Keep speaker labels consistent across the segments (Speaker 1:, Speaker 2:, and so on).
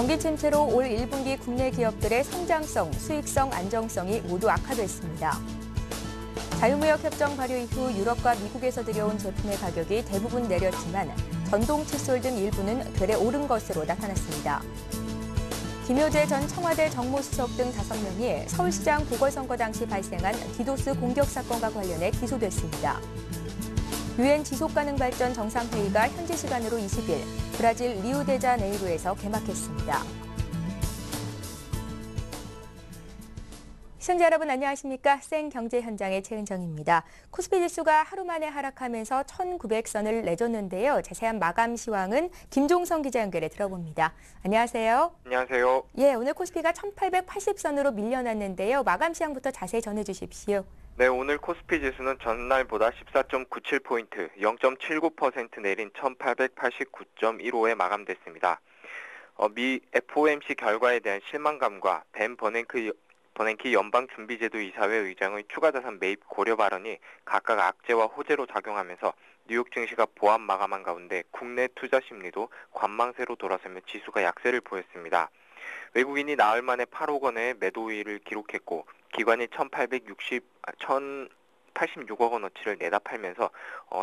Speaker 1: 경기 침체로 올 1분기 국내 기업들의 성장성, 수익성, 안정성이 모두 악화됐습니다. 자유무역협정 발효 이후 유럽과 미국에서 들여온 제품의 가격이 대부분 내렸지만 전동 칫솔 등 일부는 되레 오른 것으로 나타났습니다. 김효재 전 청와대 정무수석 등 5명이 서울시장 보궐선거 당시 발생한 디도스 공격 사건과 관련해 기소됐습니다. 유엔 지속가능발전 정상회의가 현지 시간으로 20일 브라질 리우데자네이루에서 개막했습니다. 시청자 여러분 안녕하십니까? 생경제 현장의 최은정입니다. 코스피 지수가 하루 만에 하락하면서 1900선을 내줬는데요. 자세한 마감 시황은 김종성 기자 연결해 들어봅니다. 안녕하세요.
Speaker 2: 안녕하세요.
Speaker 1: 예, 오늘 코스피가 1880선으로 밀려났는데요. 마감 시황부터 자세히 전해 주십시오.
Speaker 2: 네, 오늘 코스피 지수는 전날보다 14.97포인트, 0.79% 내린 1889.15에 마감됐습니다. 미 FOMC 결과에 대한 실망감과 벤 버냉키 연방준비제도 이사회 의장의 추가 자산 매입 고려 발언이 각각 악재와 호재로 작용하면서 뉴욕 증시가 보합 마감한 가운데 국내 투자 심리도 관망세로 돌아서며 지수가 약세를 보였습니다. 외국인이 나흘 만에 8억 원의 매도 우위를 기록했고 기관이 1,086억 원어치를 내다 팔면서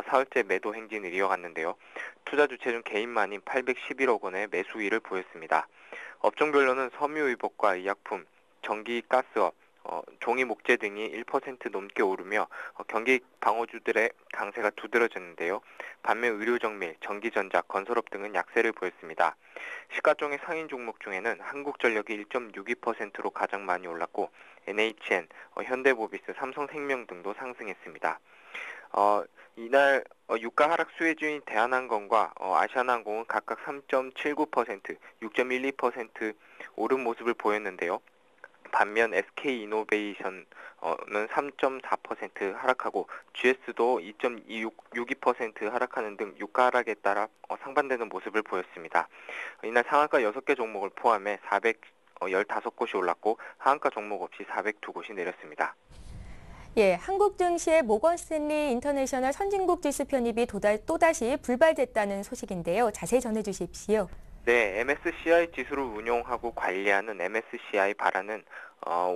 Speaker 2: 사흘째 매도 행진을 이어갔는데요. 투자 주체 중 개인만인 811억 원의 매수 우위를 보였습니다. 업종별로는 섬유의복과 의약품, 전기, 가스업, 종이 목재 등이 1% 넘게 오르며 경기 방어주들의 강세가 두드러졌는데요. 반면 의료정밀, 전기전자, 건설업 등은 약세를 보였습니다. 시가총액 상인 종목 중에는 한국전력이 1.62%로 가장 많이 올랐고 NHN, 현대모비스, 삼성생명 등도 상승했습니다. 이날 유가 하락 수혜주인 대한항공과 아시아나항공은 각각 3.79%, 6.12% 오른 모습을 보였는데요. 반면 SK이노베이션은 3.4% 하락하고 GS도 2.62% 하락하는 등 유가 하락에 따라 상반되는 모습을 보였습니다. 이날 상한가 6개 종목을 포함해 415곳이 올랐고 하한가 종목 없이 402곳이 내렸습니다.
Speaker 1: 예, 한국 증시의 모건 스탠리 인터내셔널 선진국 지수 편입이 또다시 불발됐다는 소식인데요. 자세히 전해 주십시오.
Speaker 2: 네, MSCI 지수를 운용하고 관리하는 MSCI 발안은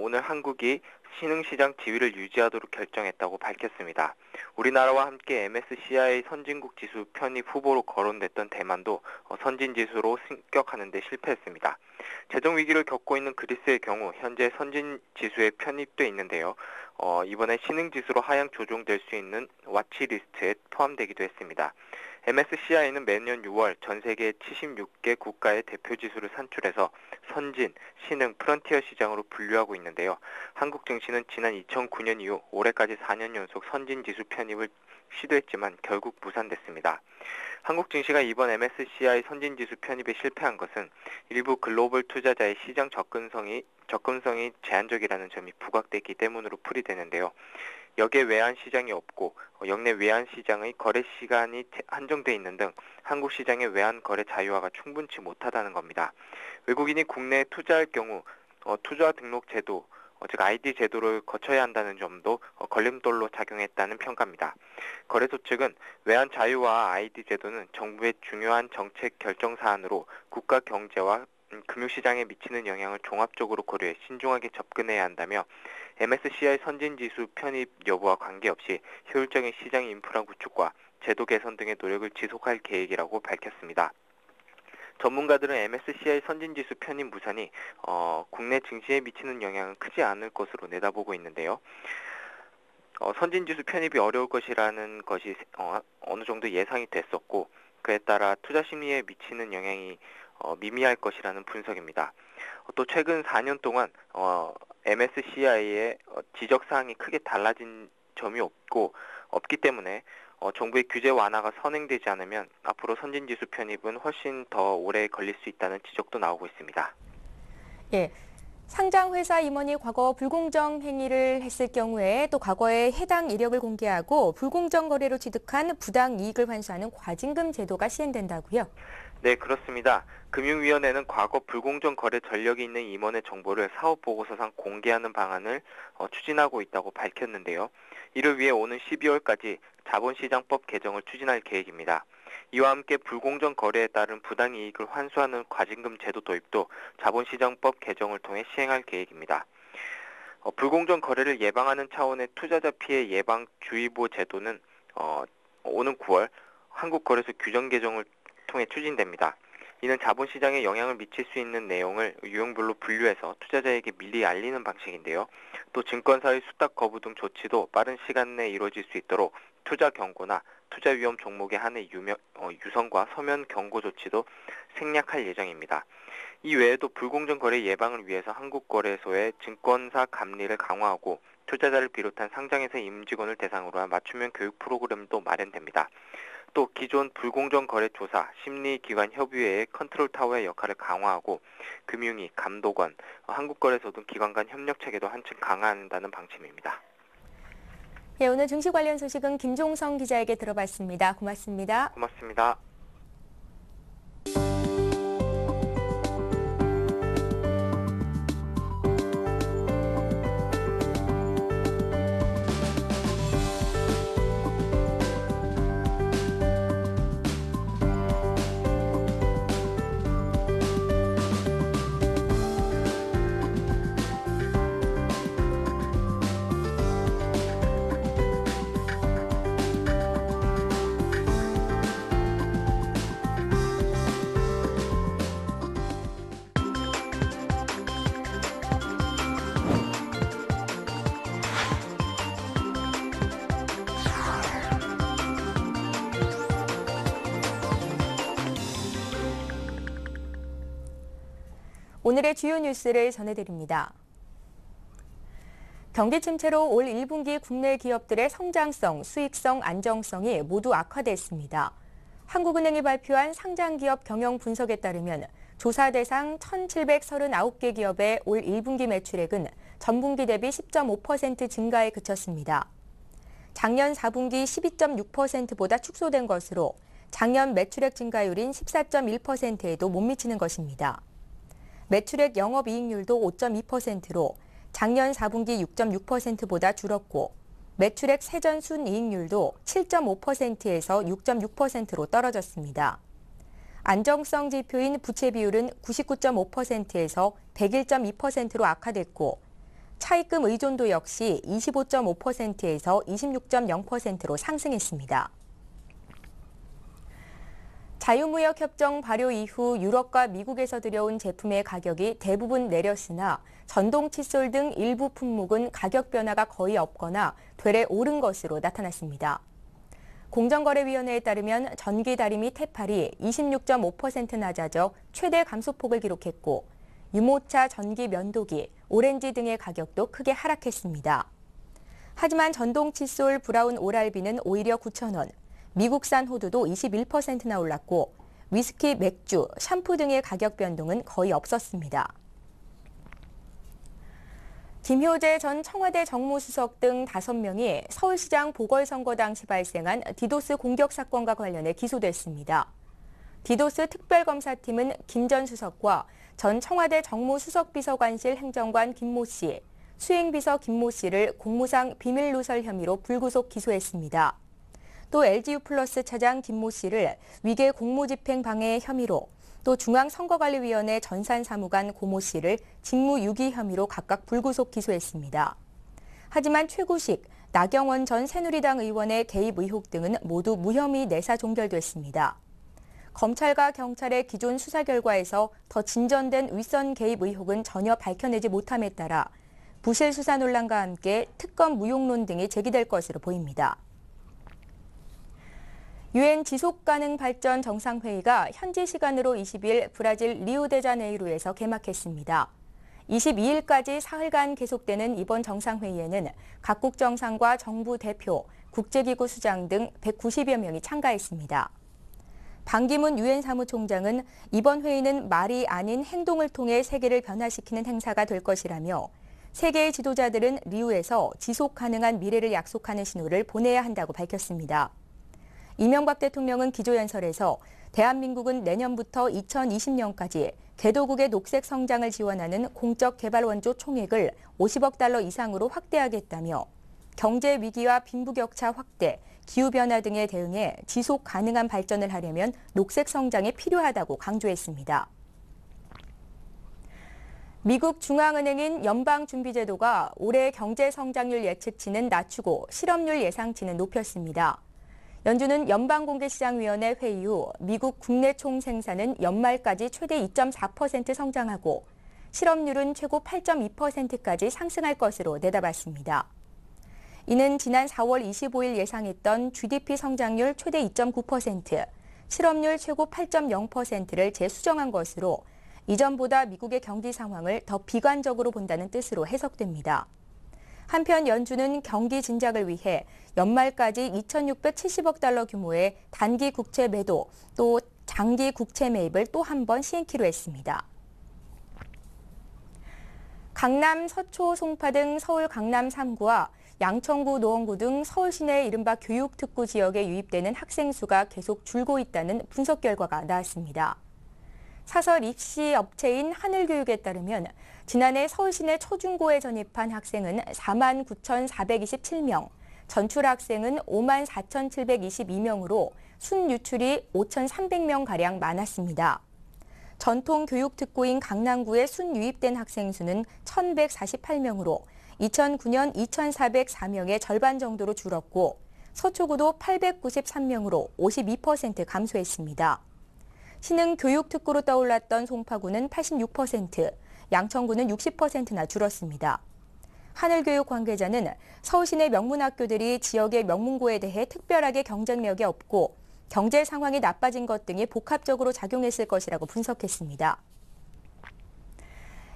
Speaker 2: 오늘 한국이 신흥시장 지위를 유지하도록 결정했다고 밝혔습니다. 우리나라와 함께 MSCI 선진국 지수 편입 후보로 거론됐던 대만도 선진지수로 승격하는 데 실패했습니다. 재정 위기를 겪고 있는 그리스의 경우 현재 선진지수에 편입돼 있는데요. 이번에 신흥지수로 하향 조정될 수 있는 와치리스트에 포함되기도 했습니다. MSCI는 매년 6월 전 세계 76개 국가의 대표 지수를 산출해서 선진, 신흥, 프런티어 시장으로 분류하고 있는데요. 한국 증시는 지난 2009년 이후 올해까지 4년 연속 선진 지수 편입을 시도했지만 결국 무산됐습니다. 한국 증시가 이번 MSCI 선진 지수 편입에 실패한 것은 일부 글로벌 투자자의 시장 접근성이 제한적이라는 점이 부각됐기 때문으로 풀이되는데요. 여기에 외환 시장이 없고 역내 외환 시장의 거래 시간이 한정돼 있는 등 한국 시장의 외환 거래 자유화가 충분치 못하다는 겁니다. 외국인이 국내에 투자할 경우 투자 등록 제도, 즉 ID 제도를 거쳐야 한다는 점도 걸림돌로 작용했다는 평가입니다. 거래소 측은 외환 자유화 ID 제도는 정부의 중요한 정책 결정 사안으로 국가 경제와 금융시장에 미치는 영향을 종합적으로 고려해 신중하게 접근해야 한다며 MSCI 선진지수 편입 여부와 관계없이 효율적인 시장 인프라 구축과 제도 개선 등의 노력을 지속할 계획이라고 밝혔습니다. 전문가들은 MSCI 선진지수 편입 무산이 국내 증시에 미치는 영향은 크지 않을 것으로 내다보고 있는데요. 선진지수 편입이 어려울 것이라는 것이 어느 정도 예상이 됐었고 그에 따라 투자 심리에 미치는 영향이 미미할 것이라는 분석입니다. 또 최근 4년 동안 MSCI의 지적사항이 크게 달라진 점이 없기 때문에 정부의 규제 완화가 선행되지 않으면 앞으로 선진지수 편입은 훨씬 더 오래 걸릴 수 있다는 지적도 나오고 있습니다.
Speaker 1: 예, 상장회사 임원이 과거 불공정 행위를 했을 경우에 또 과거에 해당 이력을 공개하고 불공정 거래로 취득한 부당 이익을 환수하는 과징금 제도가 시행된다고요?
Speaker 2: 네, 그렇습니다. 금융위원회는 과거 불공정 거래 전력이 있는 임원의 정보를 사업보고서상 공개하는 방안을 추진하고 있다고 밝혔는데요. 이를 위해 오는 12월까지 자본시장법 개정을 추진할 계획입니다. 이와 함께 불공정 거래에 따른 부당이익을 환수하는 과징금 제도 도입도 자본시장법 개정을 통해 시행할 계획입니다. 불공정 거래를 예방하는 차원의 투자자 피해 예방 주의보 제도는 오는 9월 한국거래소 규정 개정을 통해 추진됩니다. 이는 자본시장에 영향을 미칠 수 있는 내용을 유형별로 분류해서 투자자에게 미리 알리는 방식인데요. 또 증권사의 수탁 거부 등 조치도 빠른 시간 내에 이루어질 수 있도록 투자 경고나 투자 위험 종목에 한해 유선과 서면 경고 조치도 생략할 예정입니다. 이 외에도 불공정 거래 예방을 위해서 한국거래소의 증권사 감리를 강화하고 투자자를 비롯한 상장회사 임직원을 대상으로 한 맞춤형 교육 프로그램도 마련됩니다. 또 기존 불공정 거래 조사, 심리기관 협의회의 컨트롤 타워의 역할을 강화하고 금융위, 감독원, 한국거래소 등 기관 간 협력 체계도 한층 강화한다는 방침입니다.
Speaker 1: 예, 오늘 증시 관련 소식은 김종성 기자에게 들어봤습니다. 고맙습니다.
Speaker 2: 고맙습니다.
Speaker 1: 오늘의 주요 뉴스를 전해드립니다. 경기 침체로 올 1분기 국내 기업들의 성장성, 수익성, 안정성이 모두 악화됐습니다. 한국은행이 발표한 상장기업 경영 분석에 따르면 조사 대상 1,739개 기업의 올 1분기 매출액은 전분기 대비 10.5% 증가에 그쳤습니다. 작년 4분기 12.6%보다 축소된 것으로 작년 매출액 증가율인 14.1%에도 못 미치는 것입니다. 매출액 영업이익률도 5.2%로 작년 4분기 6.6%보다 줄었고 매출액 세전 순이익률도 7.5%에서 6.6%로 떨어졌습니다. 안정성 지표인 부채 비율은 99.5%에서 101.2%로 악화됐고 차입금 의존도 역시 25.5%에서 26.0%로 상승했습니다. 자유무역협정 발효 이후 유럽과 미국에서 들여온 제품의 가격이 대부분 내렸으나 전동 칫솔 등 일부 품목은 가격 변화가 거의 없거나 되레 오른 것으로 나타났습니다. 공정거래위원회에 따르면 전기 다리 및 해팔이 26.5% 낮아져 최대 감소폭을 기록했고 유모차, 전기 면도기, 오렌지 등의 가격도 크게 하락했습니다. 하지만 전동 칫솔 브라운 오랄비는 오히려 9,000원, 미국산 호두도 21%나 올랐고 위스키, 맥주, 샴푸 등의 가격 변동은 거의 없었습니다. 김효재 전 청와대 정무수석 등 5명이 서울시장 보궐선거 당시 발생한 디도스 공격 사건과 관련해 기소됐습니다. 디도스 특별검사팀은 김 전 수석과 전 청와대 정무수석비서관실 행정관 김모 씨, 수행비서 김모 씨를 공무상 비밀누설 혐의로 불구속 기소했습니다. 또 LG유플러스 차장 김모 씨를 위계 공무집행 방해 혐의로 또 중앙선거관리위원회 전산사무관 고모 씨를 직무유기 혐의로 각각 불구속 기소했습니다. 하지만 최구식, 나경원 전 새누리당 의원의 개입 의혹 등은 모두 무혐의 내사 종결됐습니다. 검찰과 경찰의 기존 수사 결과에서 더 진전된 윗선 개입 의혹은 전혀 밝혀내지 못함에 따라 부실 수사 논란과 함께 특검 무용론 등이 제기될 것으로 보입니다. 유엔 지속가능발전 정상회의가 현지 시간으로 20일 브라질 리우데자네이루에서 개막했습니다. 22일까지 사흘간 계속되는 이번 정상회의에는 각국 정상과 정부 대표, 국제기구 수장 등 190여 명이 참가했습니다. 반기문 유엔 사무총장은 이번 회의는 말이 아닌 행동을 통해 세계를 변화시키는 행사가 될 것이라며 세계의 지도자들은 리우에서 지속 가능한 미래를 약속하는 신호를 보내야 한다고 밝혔습니다. 이명박 대통령은 기조연설에서 대한민국은 내년부터 2020년까지 개도국의 녹색 성장을 지원하는 공적 개발 원조 총액을 50억 달러 이상으로 확대하겠다며 경제 위기와 빈부격차 확대, 기후변화 등에 대응해 지속 가능한 발전을 하려면 녹색 성장이 필요하다고 강조했습니다. 미국 중앙은행인 연방준비제도가 올해 경제 성장률 예측치는 낮추고 실업률 예상치는 높였습니다. 연준은 연방공개시장위원회 회의 후 미국 국내 총생산은 연말까지 최대 2.4% 성장하고 실업률은 최고 8.2%까지 상승할 것으로 내다봤습니다. 이는 지난 4월 25일 예상했던 GDP 성장률 최대 2.9%, 실업률 최고 8.0%를 재수정한 것으로 이전보다 미국의 경기 상황을 더 비관적으로 본다는 뜻으로 해석됩니다. 한편 연준은 경기 진작을 위해 연말까지 2,670억 달러 규모의 단기 국채 매도 또 장기 국채 매입을 또 한 번 시행키로 했습니다. 강남, 서초, 송파 등 서울 강남 3구와 양천구, 노원구 등 서울 시내 이른바 교육특구 지역에 유입되는 학생 수가 계속 줄고 있다는 분석 결과가 나왔습니다. 사설 입시 업체인 하늘교육에 따르면 지난해 서울 시내 초중고에 전입한 학생은 49,427명, 전출 학생은 54,722명으로 순유출이 5,300명가량 많았습니다. 전통 교육특구인 강남구에 순유입된 학생 수는 1,148명으로 2009년 2,404명의 절반 정도로 줄었고 서초구도 893명으로 52% 감소했습니다. 신흥 교육특구로 떠올랐던 송파구는 86%, 양천구는 60%나 줄었습니다. 하늘교육 관계자는 서울시내 명문학교들이 지역의 명문고에 대해 특별하게 경쟁력이 없고 경제 상황이 나빠진 것 등이 복합적으로 작용했을 것이라고 분석했습니다.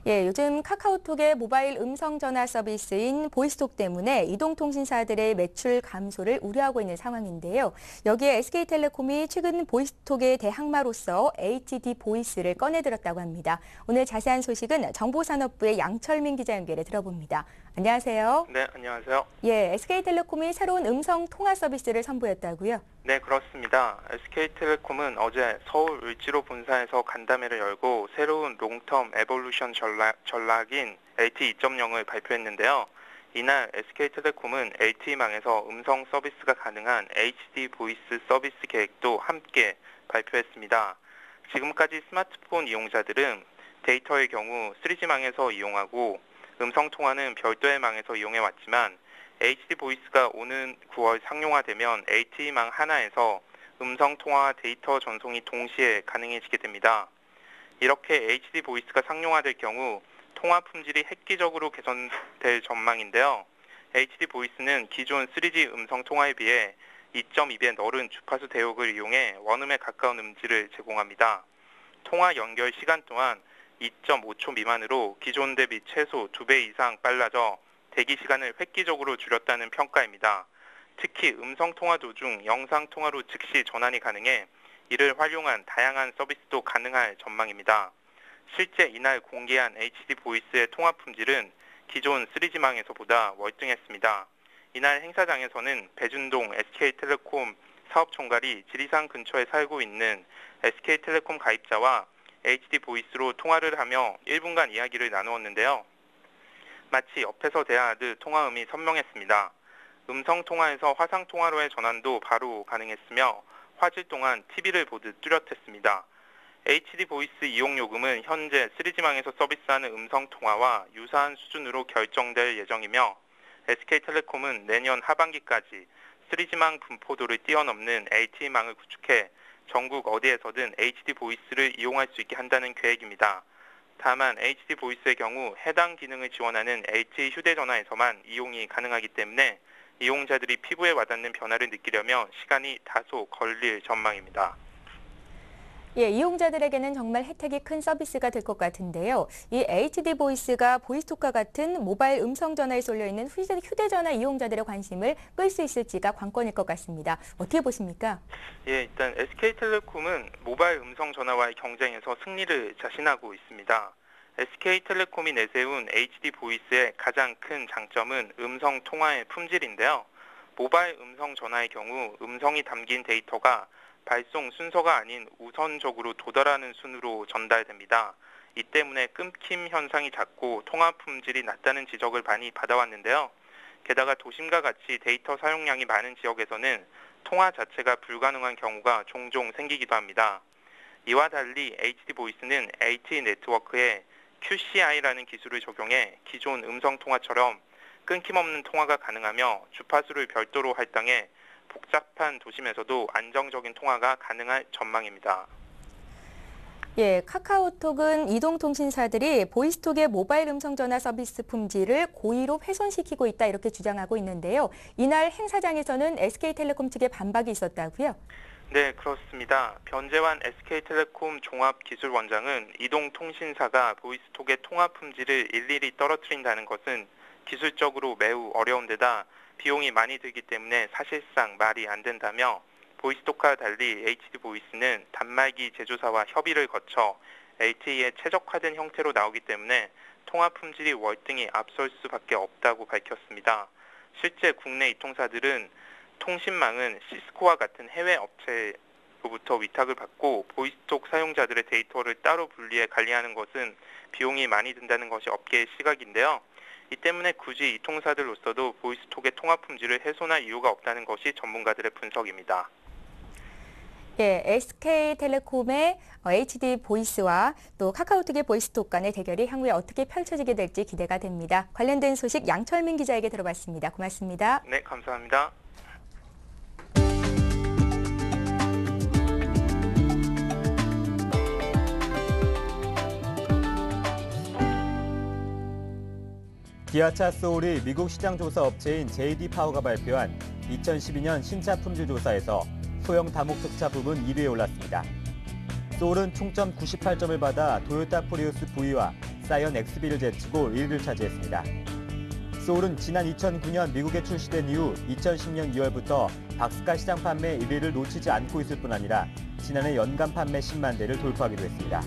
Speaker 1: 요즘 카카오톡의 모바일 음성 전화 서비스인 보이스톡 때문에 이동통신사들의 매출 감소를 우려하고 있는 상황인데요. 여기에 SK텔레콤이 최근 보이스톡의 대항마로서 HD 보이스를 꺼내들었다고 합니다. 오늘 자세한 소식은 정보산업부의 양철민 기자 연결해 들어봅니다. 안녕하세요.
Speaker 3: 네, 안녕하세요.
Speaker 1: SK텔레콤이 새로운 음성 통화 서비스를 선보였다고요?
Speaker 3: 네, 그렇습니다. SK텔레콤은 어제 서울 을지로 본사에서 간담회를 열고 새로운 롱텀 에볼루션 전략인 LTE 2.0을 발표했는데요. 이날 SK텔레콤은 LTE망에서 음성 서비스가 가능한 HD 보이스 서비스 계획도 함께 발표했습니다. 지금까지 스마트폰 이용자들은 데이터의 경우 3G망에서 이용하고 음성 통화는 별도의 망에서 이용해왔지만 HD 보이스가 오는 9월 상용화되면 LTE망 하나에서 음성 통화와 데이터 전송이 동시에 가능해지게 됩니다. 이렇게 HD 보이스가 상용화될 경우 통화 품질이 획기적으로 개선될 전망인데요. HD 보이스는 기존 3G 음성 통화에 비해 2.2배 넓은 주파수 대역을 이용해 원음에 가까운 음질을 제공합니다. 통화 연결 시간 또한 2.5초 미만으로 기존 대비 최소 2배 이상 빨라져 대기 시간을 획기적으로 줄였다는 평가입니다. 특히 음성통화 도중 영상통화로 즉시 전환이 가능해 이를 활용한 다양한 서비스도 가능할 전망입니다. 실제 이날 공개한 HD 보이스의 통화 품질은 기존 3G망에서보다 월등했습니다. 이날 행사장에서는 배준동 SK텔레콤 사업총괄이 지리산 근처에 살고 있는 SK텔레콤 가입자와 HD 보이스로 통화를 하며 1분간 이야기를 나누었는데요. 마치 옆에서 대화하듯 통화음이 선명했습니다. 음성통화에서 화상통화로의 전환도 바로 가능했으며 화질 동안 TV를 보듯 뚜렷했습니다. HD 보이스 이용 요금은 현재 3G망에서 서비스하는 음성통화와 유사한 수준으로 결정될 예정이며 SK텔레콤은 내년 하반기까지 3G망 분포도를 뛰어넘는 LTE망을 구축해 전국 어디에서든 HD 보이스를 이용할 수 있게 한다는 계획입니다. 다만 HD 보이스의 경우 해당 기능을 지원하는 LTE 휴대전화에서만 이용이 가능하기 때문에 이용자들이 피부에 와닿는 변화를 느끼려면 시간이 다소 걸릴 전망입니다.
Speaker 1: 이용자들에게는 정말 혜택이 큰 서비스가 될 것 같은데요. 이 HD 보이스가 보이스톡과 같은 모바일 음성 전화에 쏠려 있는 휴대전화 이용자들의 관심을 끌 수 있을지가 관건일 것 같습니다. 어떻게 보십니까?
Speaker 3: 일단 SK텔레콤은 모바일 음성 전화와의 경쟁에서 승리를 자신하고 있습니다. SK텔레콤이 내세운 HD 보이스의 가장 큰 장점은 음성 통화의 품질인데요. 모바일 음성 전화의 경우 음성이 담긴 데이터가 발송 순서가 아닌 우선적으로 도달하는 순으로 전달됩니다. 이 때문에 끊김 현상이 잦고 통화 품질이 낮다는 지적을 많이 받아왔는데요. 게다가 도심과 같이 데이터 사용량이 많은 지역에서는 통화 자체가 불가능한 경우가 종종 생기기도 합니다. 이와 달리 HD 보이스는 LTE 네트워크에 QCI라는 기술을 적용해 기존 음성 통화처럼 끊김없는 통화가 가능하며 주파수를 별도로 할당해 복잡한 도심에서도 안정적인 통화가 가능할 전망입니다.
Speaker 1: 예, 카카오톡은 이동통신사들이 보이스톡의 모바일 음성전화 서비스 품질을 고의로 훼손시키고 있다 이렇게 주장하고 있는데요. 이날 행사장에서는 SK텔레콤 측의 반박이 있었다고요?
Speaker 3: 네, 그렇습니다. 변재환 SK텔레콤 종합기술원장은 이동통신사가 보이스톡의 통화 품질을 일일이 떨어뜨린다는 것은 기술적으로 매우 어려운 데다 비용이 많이 들기 때문에 사실상 말이 안 된다며 보이스톡과 달리 HD 보이스는 단말기 제조사와 협의를 거쳐 LTE에 최적화된 형태로 나오기 때문에 통화 품질이 월등히 앞설 수밖에 없다고 밝혔습니다. 실제 국내 이통사들은 통신망은 시스코와 같은 해외 업체로부터 위탁을 받고 보이스톡 사용자들의 데이터를 따로 분리해 관리하는 것은 비용이 많이 든다는 것이 업계의 시각인데요. 이 때문에 굳이 이통사들로서도 보이스톡의 통화 품질을 훼손할 이유가 없다는 것이 전문가들의 분석입니다.
Speaker 1: 예, SK텔레콤의 HD 보이스와 또 카카오톡의 보이스톡 간의 대결이 향후에 어떻게 펼쳐지게 될지 기대가 됩니다. 관련된 소식 양철민 기자에게 들어봤습니다. 고맙습니다.
Speaker 3: 네, 감사합니다.
Speaker 4: 기아차 소울이 미국 시장 조사 업체인 JD 파워가 발표한 2012년 신차 품질 조사에서 소형 다목적차 부문 1위에 올랐습니다. 소울은 총점 98점을 받아 토요타 프리우스 V와 사이언 XB를 제치고 1위를 차지했습니다. 소울은 지난 2009년 미국에 출시된 이후 2010년 2월부터 박스카 시장 판매 1위를 놓치지 않고 있을 뿐 아니라 지난해 연간 판매 10만 대를 돌파하기도 했습니다.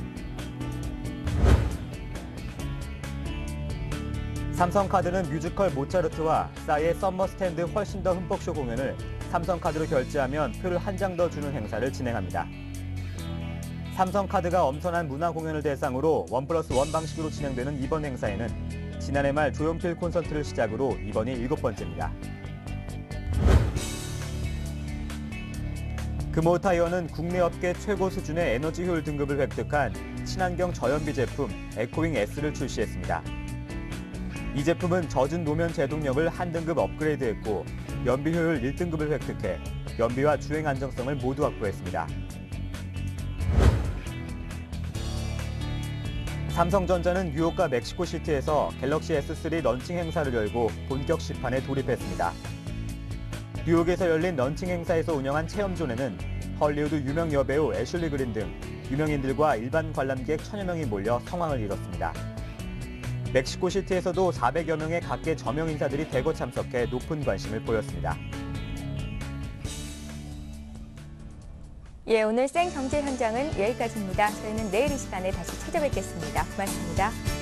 Speaker 4: 삼성카드는 뮤지컬 모차르트와 싸이의 썸머 스탠드 훨씬 더 흠뻑쇼 공연을 삼성카드로 결제하면 표를 한 장 더 주는 행사를 진행합니다. 삼성카드가 엄선한 문화 공연을 대상으로 1+1 방식으로 진행되는 이번 행사에는 지난해 말 조용필 콘서트를 시작으로 이번이 7번째입니다. 금호타이어는 국내 업계 최고 수준의 에너지 효율 등급을 획득한 친환경 저연비 제품 에코윙 S를 출시했습니다. 이 제품은 젖은 노면 제동력을 한 등급 업그레이드했고 연비 효율 1등급을 획득해 연비와 주행 안정성을 모두 확보했습니다. 삼성전자는 뉴욕과 멕시코시티에서 갤럭시 S3 런칭 행사를 열고 본격 시판에 돌입했습니다. 뉴욕에서 열린 런칭 행사에서 운영한 체험존에는 헐리우드 유명 여배우 애슐리 그린 등 유명인들과 일반 관람객 1000여 명이 몰려 성황을 이뤘습니다. 멕시코시티에서도 400여 명의 각계 저명 인사들이 대거 참석해 높은 관심을 보였습니다.
Speaker 1: 예, 오늘 생경제 현장은 여기까지입니다. 저희는 내일 이 시간에 다시 찾아뵙겠습니다. 고맙습니다.